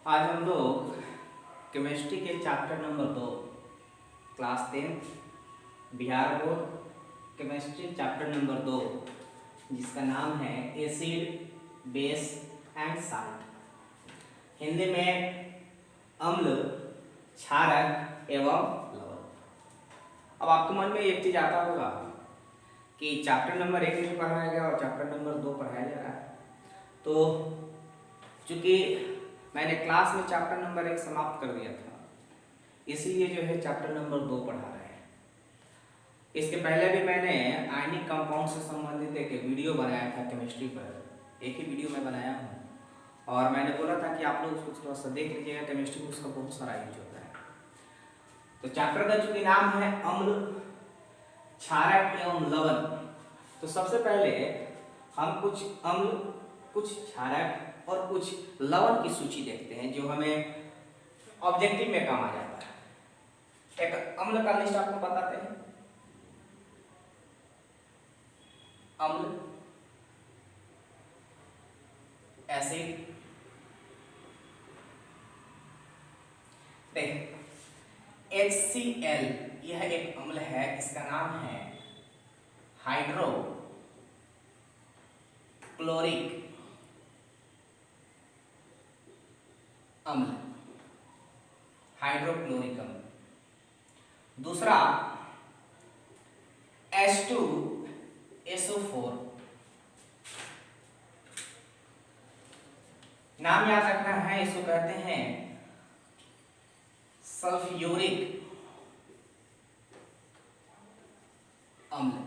आज हम लोग केमिस्ट्री के chapter number 2 class 10 Bihar board chemistry chapter number 2 जिसका नाम है acid base and salt, Hindi में अम्ल, क्षारक एवं लवण। अब आपके मन में एक चीज आता होगा कि चैप्टर नंबर 1 में पढ़ाया गया और चैप्टर नंबर 2 पढ़ाया जा रहा है। तो चूंकि मैंने क्लास में चैप्टर नंबर 1 समाप्त कर दिया था, इसीलिए जो है चैप्टर नंबर 2 पढ़ा रहे हैं। इसके पहले भी मैंने आयनिक कंपाउंड से संबंधित एक वीडियो बनाया था केमिस्ट्री पर, एक ही वीडियो में बनाया हूँ और मैंने बोला था कि आप लोग उसको थोड़ा सा देख लीजिएगा, केमिस्ट्री में उसका बहुत सारा यूज होता है। तो चैप्टर का चूंकि नाम है अम्ल, क्षारक एवं लवण, तो सबसे पहले हम कुछ अम्ल, कुछ क्षारक और कुछ लवण की सूची देखते हैं जो हमें ऑब्जेक्टिव में काम आ जाता है। एक अम्ल का लिस्ट आपको बताते हैं। अम्ल, एसिड, HCl यह एक अम्ल है, इसका नाम है हाइड्रोक्लोरिक अम्ल, हाइड्रोक्लोरिक अम्ल। दूसरा H2SO4, नाम याद रखना है, इसको कहते हैं सल्फ्यूरिक अम्ल।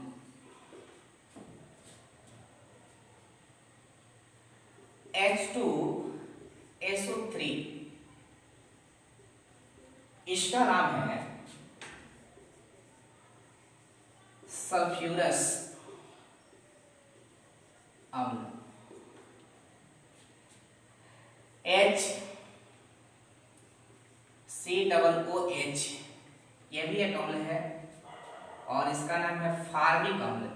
H2SO3, इसका नाम है सल्फ्यूरस अम्ल। HCOOH यह भी एक अम्ल है और इसका नाम है फार्मिक अम्ल।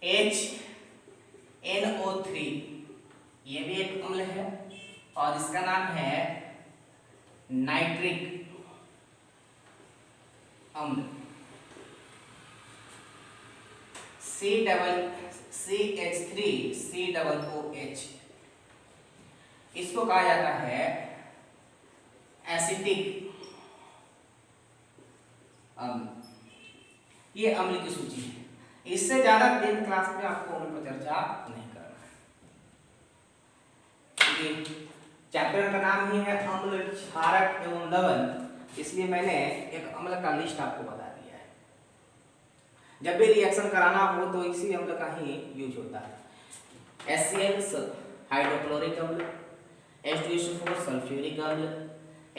HNO3 यह भी एक अम्ल है और इसका नाम है नाइट्रिक अम्ल। CH3COOH इसको कहा जाता है एसिटिक अम्ल। ये अम्ल की सूची है। इससे ज्यादा 10th क्लास में आपको अम्ल पर चर्चा नहीं करना है। चैप्टर का नाम ही है अम्ल, क्षारक एवं लवण, इसलिए मैंने एक अम्ल का लिस्ट आपको बता दिया है। जब भी रिएक्शन कराना हो तो इसी अम्ल का ही यूज होता है। HCl हाइड्रोक्लोरिक अम्ल, H2SO4 सल्फ्यूरिक अम्ल,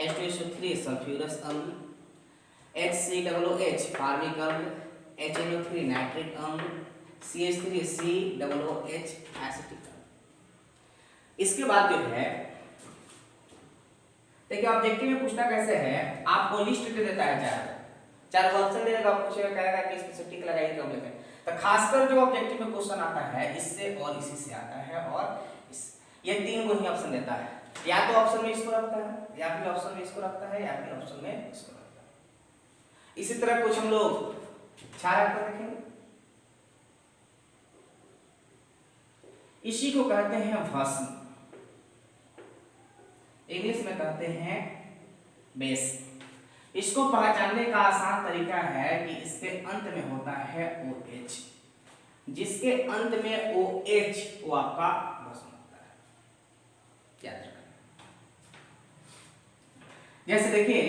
H2SO3 सल्फ्यूरस अम्ल, HCOOH फार्मिक अम्ल, HNO3 नाइट्रिक अम्ल, CH3COOH एसिटिक अम्ल। इसके बाद जो है देखिए ऑब्जेक्टिव में पूछना कैसे है, आपको लिस्ट दे देता है चार ऑप्शन दे देगा, पूछेगा कहेगा कि इसमें से टिक लगाइए तो हम लिखें। तो खासकर जो ऑब्जेक्टिव में क्वेश्चन आता है इससे और इसी से आता है और इस ये तीन को ही ऑप्शन देता है, या तो ऑप्शन में इसको रखता है, या फिर ऑप्शन में इसको रखता है, या फिर ऑप्शन में इसको रखता है। इसी तरह कुछ हम लोग क्षारक पर देखेंगे। इसी को कहते हैं भस्म, इंग्लिश में कहते हैं बेस। इसको पहचानने का आसान तरीका है कि इसके अंत में होता है OH, जिसके अंत में OH वो आपका भस्म होता है, याद रखना। जैसे देखिए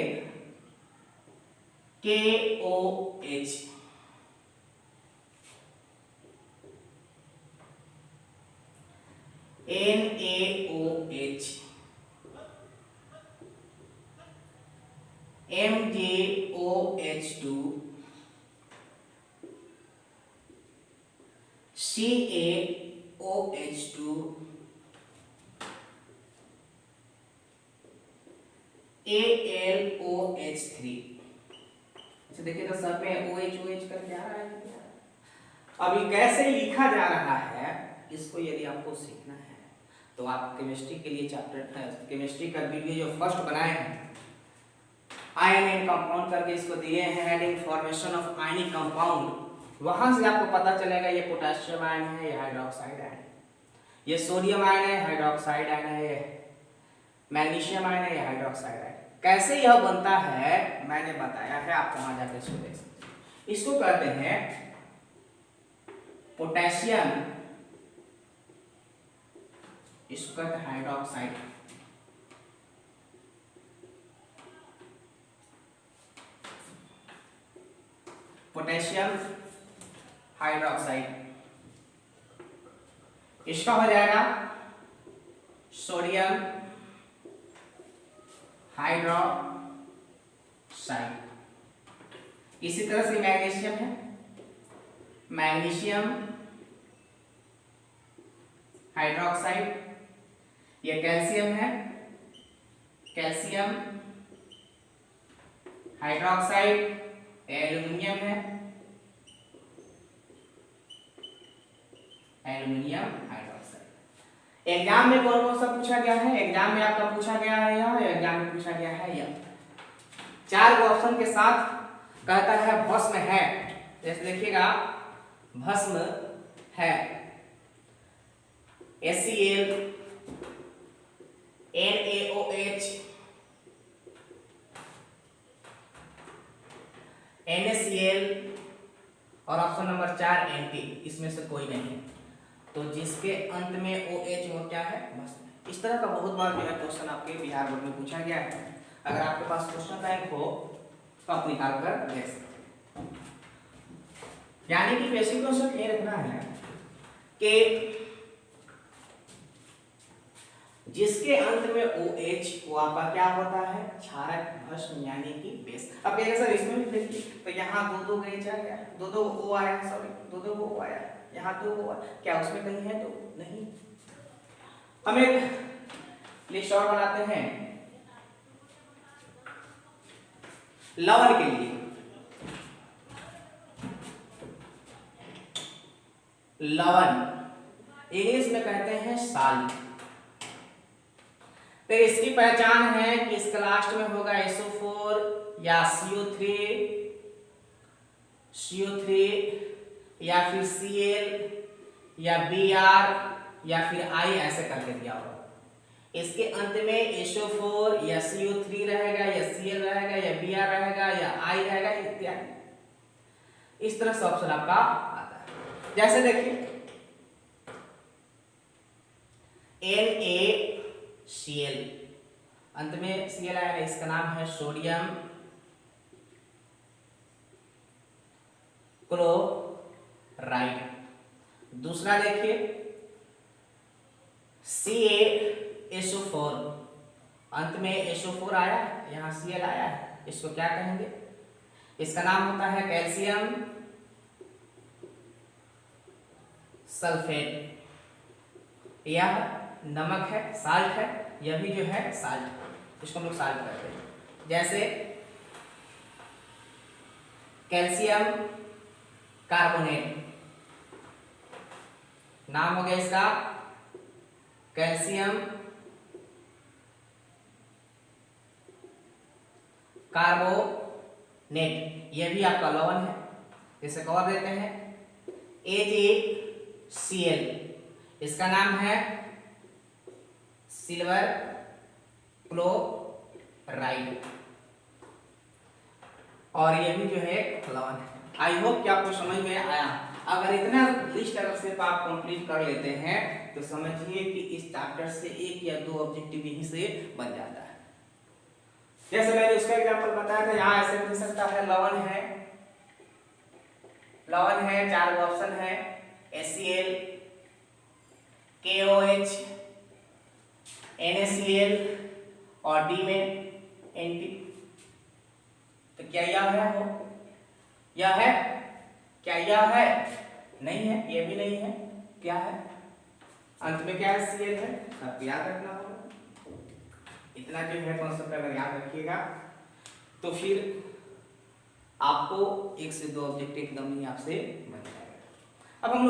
KOH, NaOH, MgOH2, CaOH2, AlOH3। अच्छा देखिए तो सब में OH OH करके आ रहा है। अभी कैसे लिखा जा रहा है इसको यदि आपको सीखना है तो आप केमिस्ट्री के लिए चैप्टर केमिस्ट्री का वीडियो जो फर्स्ट बनाए हैं आयन कंपाउंड करके इसको दिए हैं heading formation of ionic compound, वहां से आपको पता चलेगा ये पोटेशियम आयन है, ये हाइड्रोक्साइड आयन है, ये सोडियम आयन है, हाइड्रोक्साइड आयन है, ये मैग्नीशियम आयन है, ये हाइड्रोक्साइड आयन। कैसे यह बनता है मैंने बताया है, आप वहां जाकर इसको देख सकते हैं। इसको कहते हैं पोटेशियम, इसको कहते हैं हाइड्रोक्साइड, पोटेशियम हाइड्रोक्साइड। इसका हो जाएगा सोडियम हाइड्रोक्साइड। इसी तरह से मैग्नीशियम है, मैग्नीशियम हाइड्रोक्साइड। ये कैल्शियम है, कैल्शियम हाइड्रोक्साइड। एल्यूमिनियम है, एल्यूमिनियम हाइड्रोक्साइड। एग्जाम में कौन कौन सा पूछा गया है, एग्जाम में आपका पूछा गया है यह, एग्जाम में पूछा गया है यह। 4 ऑप्शन के साथ कहता है भस्म है, जैसे देखिएगा भस्म है, HCl, NaOH, NaCl और ऑप्शन नंबर 4 Nt, इसमें से कोई नहीं है। तो जिसके अंत में OH वो क्या है, भस्म। इस तरह का बहुत बार जो है क्वेश्चन आपके बिहार बोर्ड में पूछा गया है। अगर आपके पास क्वेश्चन बैंक हो तो आप निकाल कर दे सकते हैं। यानी कि बेसिक कॉन्सेप्ट ये रखना है कि जिसके अंत में OH वो आपका क्या होता है, क्षारक भस्म यानी कि बेस। अब कहेंगे सर इसमें भी देखिए तो यहाँ दो गैच आ गया, दो O आया, सॉरी दो O आया, यहाँ 2 O आया, क्या उसमें कहीं है तो नहीं। हम एक लिस्ट और बनाते हैं लवण के लिए। लवण इंग्लिश में कहते हैं साल्ट। तो इसकी पहचान है कि इसका लास्ट में होगा SO4 या CO3 या फिर Cl या Br या फिर I ऐसे करके दिया होगा। इसके अंत में SO4 या CO3 रहेगा या Cl रहेगा या Br रहेगा या I रहेगा इत्यादि। इस तरह से ऑप्शन आपका आता है। जैसे देखिए NaCl, अंत में Cl आएगा, इसका नाम है सोडियम क्लोराइड। दूसरा देखिए CaSO4, अंत में SO4 आया, यहाँ Cl आया है, इसको क्या कहेंगे, इसका नाम होता है कैल्शियम सल्फेट। यह नमक है, साल्ट है, यह भी जो है साल्ट है, इसको हम लोग साल्ट कहते हैं। जैसे कैल्शियम कार्बोनेट, नाम हो गया इसका कैल्शियम कार्बोनेट, यह भी आपका लवण है। इसे कवर देते हैं AgCl, इसका नाम है सिल्वर क्लोराइड, और ये भी जो है लवण है। आई होप कि आपको समझ में आया। अगर इतना लिस्ट अगर सिर्फ आप कंप्लीट कर लेते हैं तो समझिए कि इस चैप्टर से 1 या 2 ऑब्जेक्टिव यहीं से बन जाता है। जैसे मैंने उसका एग्जांपल बताया था, यहाँ ऐसे मिल सकता है लवण है, लवण है, 4 ऑप्शन है HCl, KOH, NaCl और D में Nt। तो क्या यह है, वो यह है, क्या यह है, नहीं है, ये भी नहीं है, क्या है, अंत में क्या है, Cl है। अब याद रखना होगा, इतना जो है कॉन्सेप्ट अगर याद रखिएगा तो फिर आपको 1 से 2 ऑब्जेक्ट एकदम ही आपसे बन जाएगा। अब हम लोग